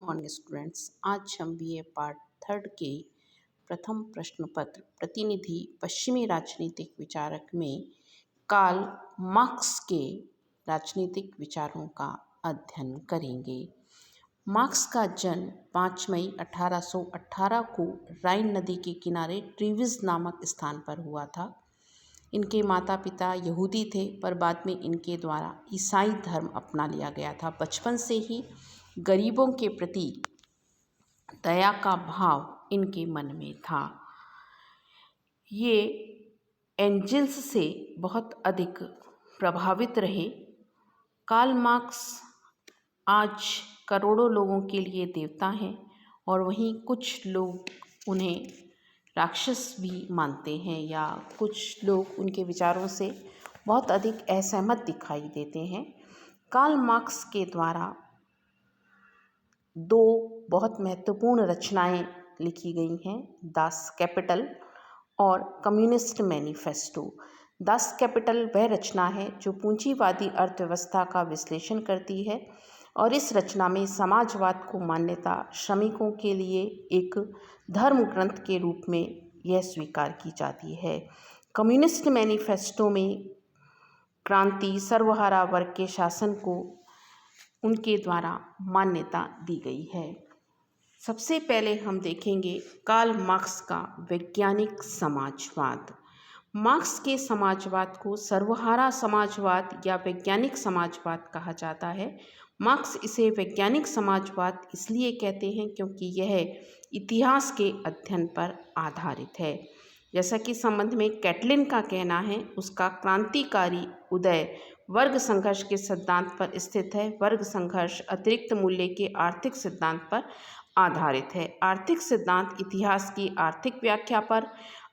Morning students. आज हम BA part third के प्रथम प्रश्न पत्र प्रतिनिधि पश्चिमी राजनीतिक विचारक में कार्ल मार्क्स के राजनीतिक विचारों का अध्ययन करेंगे। मार्क्स का जन्म 5 मई 1818 को राइन नदी के किनारे ट्रीविज नामक स्थान पर हुआ था। इनके माता पिता यहूदी थे, पर बाद में इनके द्वारा ईसाई धर्म अपना लिया गया था। बचपन से ही गरीबों के प्रति दया का भाव इनके मन में था। ये एंजल्स से बहुत अधिक प्रभावित रहे। कार्ल मार्क्स आज करोड़ों लोगों के लिए देवता हैं और वहीं कुछ लोग उन्हें राक्षस भी मानते हैं, या कुछ लोग उनके विचारों से बहुत अधिक असहमत दिखाई देते हैं। कार्ल मार्क्स के द्वारा दो बहुत महत्वपूर्ण रचनाएं लिखी गई हैं, दास कैपिटल और कम्युनिस्ट मैनिफेस्टो। दास कैपिटल वह रचना है जो पूंजीवादी अर्थव्यवस्था का विश्लेषण करती है और इस रचना में समाजवाद को मान्यता श्रमिकों के लिए एक धर्म ग्रंथ के रूप में यह स्वीकार की जाती है। कम्युनिस्ट मैनिफेस्टो में क्रांति सर्वहारा वर्ग के शासन को उनके द्वारा मान्यता दी गई है। सबसे पहले हम देखेंगे कार्ल मार्क्स का वैज्ञानिक समाजवाद। मार्क्स के समाजवाद को सर्वहारा समाजवाद या वैज्ञानिक समाजवाद कहा जाता है। मार्क्स इसे वैज्ञानिक समाजवाद इसलिए कहते हैं क्योंकि यह इतिहास के अध्ययन पर आधारित है। जैसा कि संबंध में कैटलिन का कहना है, उसका क्रांतिकारी उदय वर्ग संघर्ष के सिद्धांत पर स्थित है। वर्ग संघर्ष अतिरिक्त मूल्य के आर्थिक सिद्धांत पर आधारित है। आर्थिक सिद्धांत इतिहास की आर्थिक व्याख्या पर,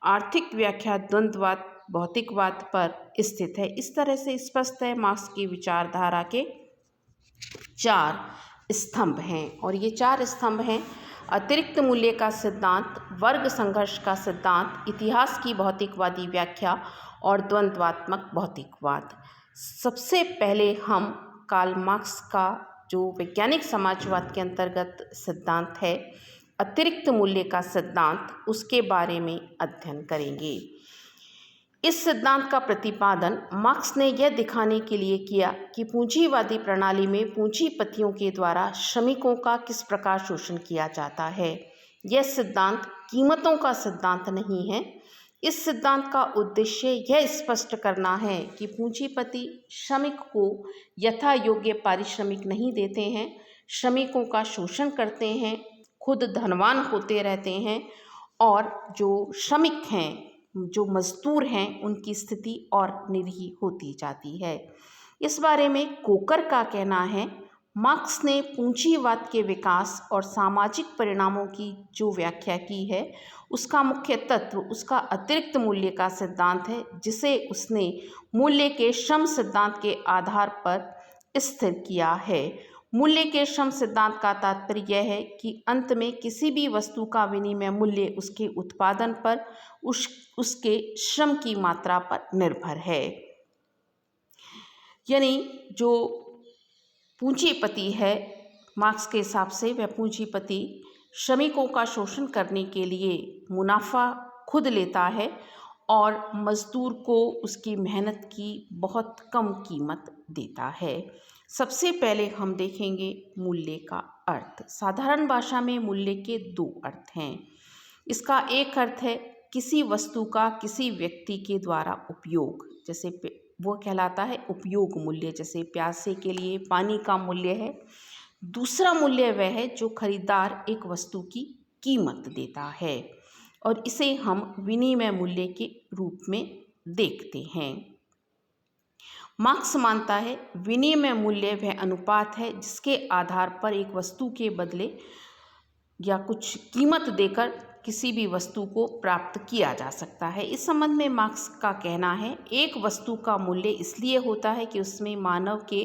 आर्थिक व्याख्या द्वंद्ववाद भौतिकवाद पर स्थित है। इस तरह से स्पष्ट है मार्क्स की विचारधारा के 4 स्तंभ हैं, और ये 4 स्तंभ हैं: अतिरिक्त मूल्य का सिद्धांत, वर्ग संघर्ष का सिद्धांत, इतिहास की भौतिकवादी व्याख्या और द्वंद्वात्मक भौतिकवाद। सबसे पहले हम कार्ल मार्क्स का जो वैज्ञानिक समाजवाद के अंतर्गत सिद्धांत है, अतिरिक्त मूल्य का सिद्धांत, उसके बारे में अध्ययन करेंगे। इस सिद्धांत का प्रतिपादन मार्क्स ने यह दिखाने के लिए किया कि पूंजीवादी प्रणाली में पूंजीपतियों के द्वारा श्रमिकों का किस प्रकार शोषण किया जाता है। यह सिद्धांत कीमतों का सिद्धांत नहीं है। इस सिद्धांत का उद्देश्य यह स्पष्ट करना है कि पूंजीपति श्रमिक को यथा योग्य पारिश्रमिक नहीं देते हैं, श्रमिकों का शोषण करते हैं, खुद धनवान होते रहते हैं, और जो श्रमिक हैं, जो मजदूर हैं, उनकी स्थिति और निरीह होती जाती है। इस बारे में कोकर का कहना है, मार्क्स ने पूंजीवाद के विकास और सामाजिक परिणामों की जो व्याख्या की है, उसका मुख्य तत्व उसका अतिरिक्त मूल्य का सिद्धांत है, जिसे उसने मूल्य के श्रम सिद्धांत के आधार पर स्थिर किया है। मूल्य के श्रम सिद्धांत का तात्पर्य यह है कि अंत में किसी भी वस्तु का विनिमय मूल्य उसके उत्पादन पर, उसके श्रम की मात्रा पर निर्भर है। यानी जो पूंजीपति है, मार्क्स के हिसाब से वह पूंजीपति श्रमिकों का शोषण करने के लिए मुनाफा खुद लेता है और मजदूर को उसकी मेहनत की बहुत कम कीमत देता है। सबसे पहले हम देखेंगे मूल्य का अर्थ। साधारण भाषा में मूल्य के 2 अर्थ हैं। इसका एक अर्थ है किसी वस्तु का किसी व्यक्ति के द्वारा उपयोग, जैसे वो कहलाता है उपयोग मूल्य, जैसे प्यासे के लिए पानी का मूल्य है। दूसरा मूल्य वह है जो खरीदार एक वस्तु की कीमत देता है, और इसे हम विनिमय मूल्य के रूप में देखते हैं। मार्क्स मानता है विनिमय मूल्य वह अनुपात है जिसके आधार पर एक वस्तु के बदले या कुछ कीमत देकर किसी भी वस्तु को प्राप्त किया जा सकता है। इस संबंध में मार्क्स का कहना है, एक वस्तु का मूल्य इसलिए होता है कि उसमें मानव के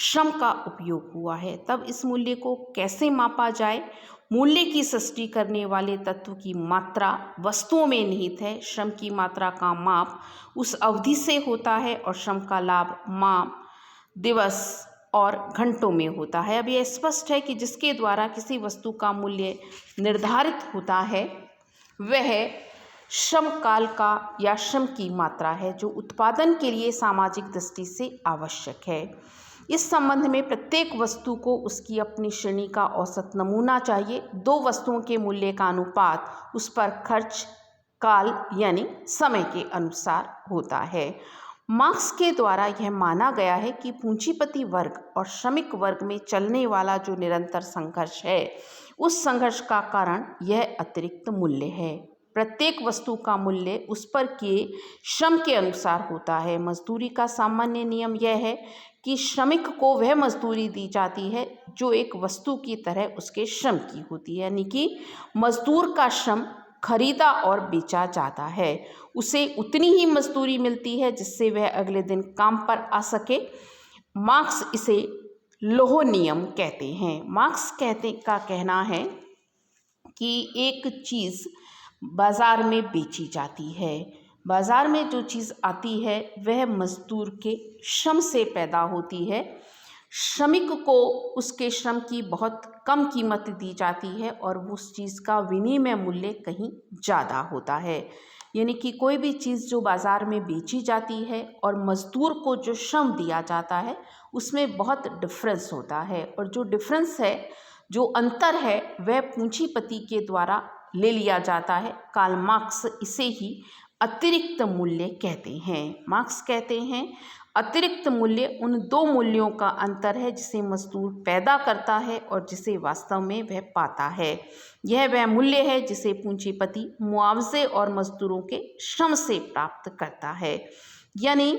श्रम का उपयोग हुआ है। तब इस मूल्य को कैसे मापा जाए? मूल्य की सृष्टि करने वाले तत्व की मात्रा वस्तुओं में निहित है। श्रम की मात्रा का माप उस अवधि से होता है और श्रम का लाभ माह, दिवस और घंटों में होता है। अब यह स्पष्ट है कि जिसके द्वारा किसी वस्तु का मूल्य निर्धारित होता है वह श्रम काल का या श्रम की मात्रा है जो उत्पादन के लिए सामाजिक दृष्टि से आवश्यक है। इस संबंध में प्रत्येक वस्तु को उसकी अपनी श्रेणी का औसत नमूना चाहिए। दो वस्तुओं के मूल्य का अनुपात उस पर खर्च काल यानी समय के अनुसार होता है। मार्क्स के द्वारा यह माना गया है कि पूंजीपति वर्ग और श्रमिक वर्ग में चलने वाला जो निरंतर संघर्ष है उस संघर्ष का कारण यह अतिरिक्त मूल्य है। प्रत्येक वस्तु का मूल्य उस पर किए श्रम के अनुसार होता है। मजदूरी का सामान्य नियम यह है कि श्रमिक को वह मजदूरी दी जाती है जो एक वस्तु की तरह उसके श्रम की होती है, यानी कि मजदूर का श्रम खरीदा और बेचा जाता है, उसे उतनी ही मजदूरी मिलती है जिससे वह अगले दिन काम पर आ सके। मार्क्स इसे लोह नियम कहते हैं। मार्क्स का कहना है कि एक चीज़ बाज़ार में बेची जाती है, बाज़ार में जो चीज़ आती है वह मजदूर के श्रम से पैदा होती है। श्रमिक को उसके श्रम की बहुत कम कीमत दी जाती है और उस चीज़ का विनिमय मूल्य कहीं ज़्यादा होता है। यानी कि कोई भी चीज़ जो बाज़ार में बेची जाती है और मज़दूर को जो श्रम दिया जाता है उसमें बहुत डिफरेंस होता है, और जो डिफरेंस है, जो अंतर है, वह पूंजीपति के द्वारा ले लिया जाता है। कार्ल मार्क्स इसे ही अतिरिक्त मूल्य कहते हैं। मार्क्स कहते हैं अतिरिक्त मूल्य उन दो मूल्यों का अंतर है जिसे मजदूर पैदा करता है और जिसे वास्तव में वह पाता है। यह वह मूल्य है जिसे पूंजीपति मुआवजे और मजदूरों के श्रम से प्राप्त करता है। यानी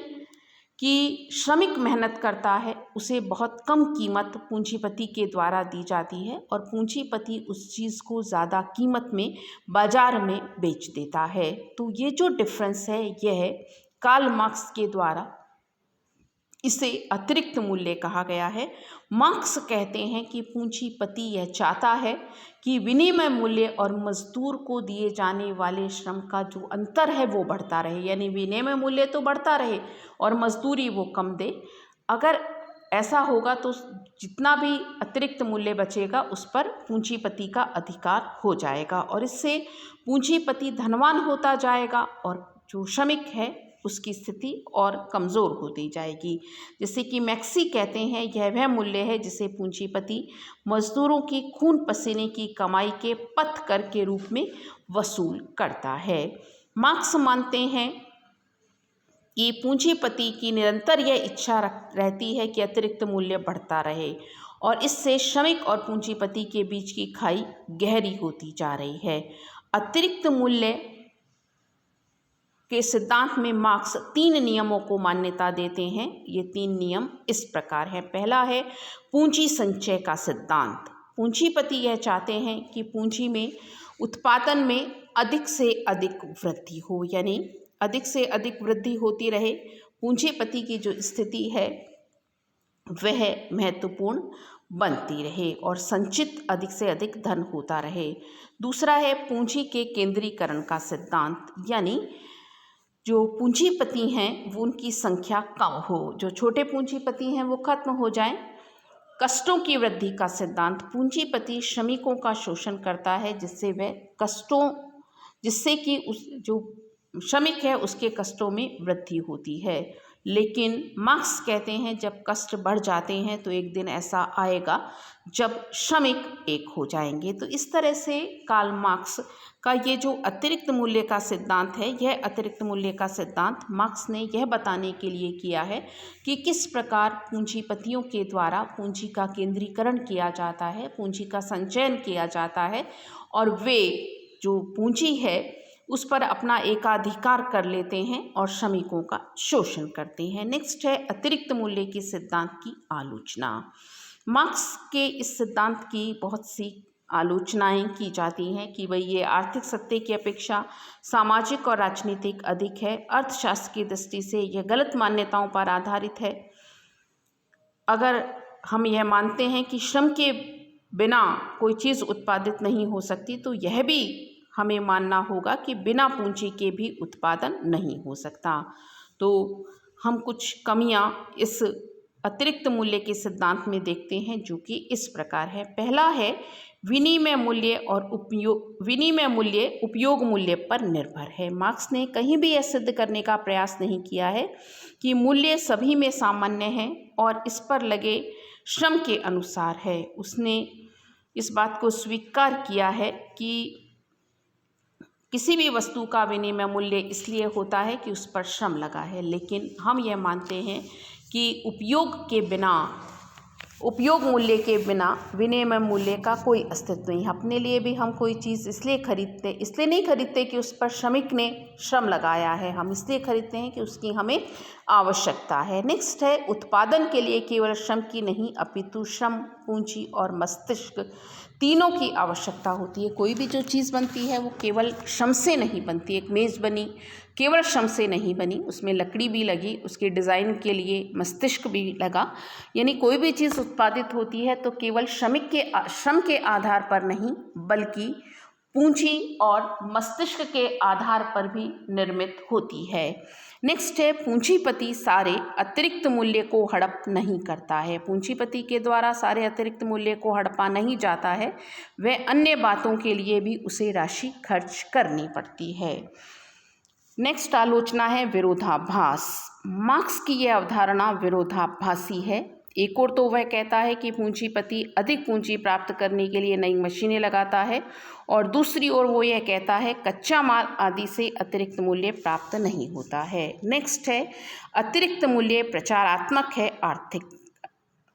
कि श्रमिक मेहनत करता है, उसे बहुत कम कीमत पूंजीपति के द्वारा दी जाती है और पूंजीपति उस चीज़ को ज़्यादा कीमत में बाजार में बेच देता है। तो ये जो डिफरेंस है यह कार्ल मार्क्स के द्वारा इसे अतिरिक्त मूल्य कहा गया है। मार्क्स कहते हैं कि पूंजीपति यह चाहता है कि विनिमय मूल्य और मजदूर को दिए जाने वाले श्रम का जो अंतर है वो बढ़ता रहे, यानी विनिमय मूल्य तो बढ़ता रहे और मजदूरी वो कम दे। अगर ऐसा होगा तो जितना भी अतिरिक्त मूल्य बचेगा उस पर पूंजीपति का अधिकार हो जाएगा और इससे पूंजीपति धनवान होता जाएगा और जो श्रमिक है उसकी स्थिति और कमज़ोर होती जाएगी। जैसे कि मैक्सी कहते हैं यह वह मूल्य है जिसे पूंजीपति मजदूरों की खून पसीने की कमाई के पथ कर के रूप में वसूल करता है। मार्क्स मानते हैं कि पूंजीपति की निरंतर यह इच्छा रहती है कि अतिरिक्त मूल्य बढ़ता रहे और इससे श्रमिक और पूंजीपति के बीच की खाई गहरी होती जा रही है। अतिरिक्त मूल्य के सिद्धांत में मार्क्स 3 नियमों को मान्यता देते हैं। ये 3 नियम इस प्रकार हैं। पहला है पूंजी संचय का सिद्धांत। पूंजीपति यह चाहते हैं कि पूंजी में उत्पादन में अधिक से अधिक वृद्धि हो, यानी अधिक से अधिक वृद्धि होती रहे। पूंजीपति की जो स्थिति है वह महत्वपूर्ण बनती रहे और संचित अधिक से अधिक धन होता रहे। दूसरा है पूंजी के केंद्रीकरण का सिद्धांत, यानी जो पूंजीपति हैं वो उनकी संख्या कम हो, जो छोटे पूंजीपति हैं वो खत्म हो जाएं। कष्टों की वृद्धि का सिद्धांत, पूंजीपति श्रमिकों का शोषण करता है जिससे कि उस जो श्रमिक है उसके कष्टों में वृद्धि होती है। लेकिन मार्क्स कहते हैं जब कष्ट बढ़ जाते हैं तो एक दिन ऐसा आएगा जब श्रमिक एक हो जाएंगे। तो इस तरह से कार्ल मार्क्स का ये जो अतिरिक्त मूल्य का सिद्धांत है, यह अतिरिक्त मूल्य का सिद्धांत मार्क्स ने यह बताने के लिए किया है कि किस प्रकार पूंजीपतियों के द्वारा पूंजी का केंद्रीकरण किया जाता है, पूंजी का संचयन किया जाता है और वे जो पूंजी है उस पर अपना एकाधिकार कर लेते हैं और श्रमिकों का शोषण करते हैं। नेक्स्ट है अतिरिक्त मूल्य के सिद्धांत की आलोचना। मार्क्स के इस सिद्धांत की बहुत सी आलोचनाएं की जाती हैं कि भाई ये आर्थिक सत्य की अपेक्षा सामाजिक और राजनीतिक अधिक है। अर्थशास्त्र की दृष्टि से यह गलत मान्यताओं पर आधारित है। अगर हम यह मानते हैं कि श्रम के बिना कोई चीज़ उत्पादित नहीं हो सकती तो यह भी हमें मानना होगा कि बिना पूंजी के भी उत्पादन नहीं हो सकता। तो हम कुछ कमियां इस अतिरिक्त मूल्य के सिद्धांत में देखते हैं, जो कि इस प्रकार है। पहला है विनिमय मूल्य और विनिमय मूल्य उपयोग मूल्य पर निर्भर है। मार्क्स ने कहीं भी यह सिद्ध करने का प्रयास नहीं किया है कि मूल्य सभी में सामान्य है और इस पर लगे श्रम के अनुसार है। उसने इस बात को स्वीकार किया है कि किसी भी वस्तु का विनिमय मूल्य इसलिए होता है कि उस पर श्रम लगा है, लेकिन हम यह मानते हैं कि उपयोग मूल्य के बिना विनिमय मूल्य का कोई अस्तित्व नहीं। अपने लिए भी हम कोई चीज़ इसलिए नहीं खरीदते कि उस पर श्रमिक ने श्रम लगाया है, हम इसलिए खरीदते हैं कि उसकी हमें आवश्यकता है। नेक्स्ट है उत्पादन के लिए केवल श्रम की नहीं अपितु श्रम, पूंजी और मस्तिष्क तीनों की आवश्यकता होती है। कोई भी जो चीज़ बनती है वो केवल श्रम से नहीं बनती। एक मेज़ बनी केवल श्रम से नहीं बनी, उसमें लकड़ी भी लगी, उसके डिज़ाइन के लिए मस्तिष्क भी लगा। यानी कोई भी चीज़ उत्पादित होती है तो केवल श्रम के आधार पर नहीं, बल्कि पूंजी और मस्तिष्क के आधार पर भी निर्मित होती है। नेक्स्ट है पूंजीपति सारे अतिरिक्त मूल्य को हड़प नहीं करता है। पूंजीपति के द्वारा सारे अतिरिक्त मूल्य को हड़पा नहीं जाता है, वह अन्य बातों के लिए भी उसे राशि खर्च करनी पड़ती है। नेक्स्ट आलोचना है विरोधाभास। मार्क्स की यह अवधारणा विरोधाभासी है। एक और तो वह कहता है कि पूंजीपति अधिक पूंजी प्राप्त करने के लिए नई मशीनें लगाता है, और दूसरी ओर वो यह कहता है कच्चा माल आदि से अतिरिक्त मूल्य प्राप्त नहीं होता है। नेक्स्ट है अतिरिक्त मूल्य प्रचारात्मक है, आर्थिक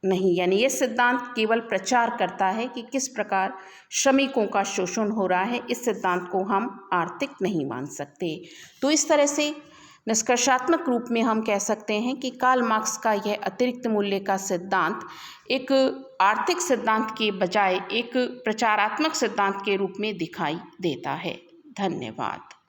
नहीं। यानी ये सिद्धांत केवल प्रचार करता है कि किस प्रकार श्रमिकों का शोषण हो रहा है। इस सिद्धांत को हम आर्थिक नहीं मान सकते। तो इस तरह से निष्कर्षात्मक रूप में हम कह सकते हैं कि कार्ल मार्क्स का यह अतिरिक्त मूल्य का सिद्धांत एक आर्थिक सिद्धांत के बजाय एक प्रचारात्मक सिद्धांत के रूप में दिखाई देता है। धन्यवाद।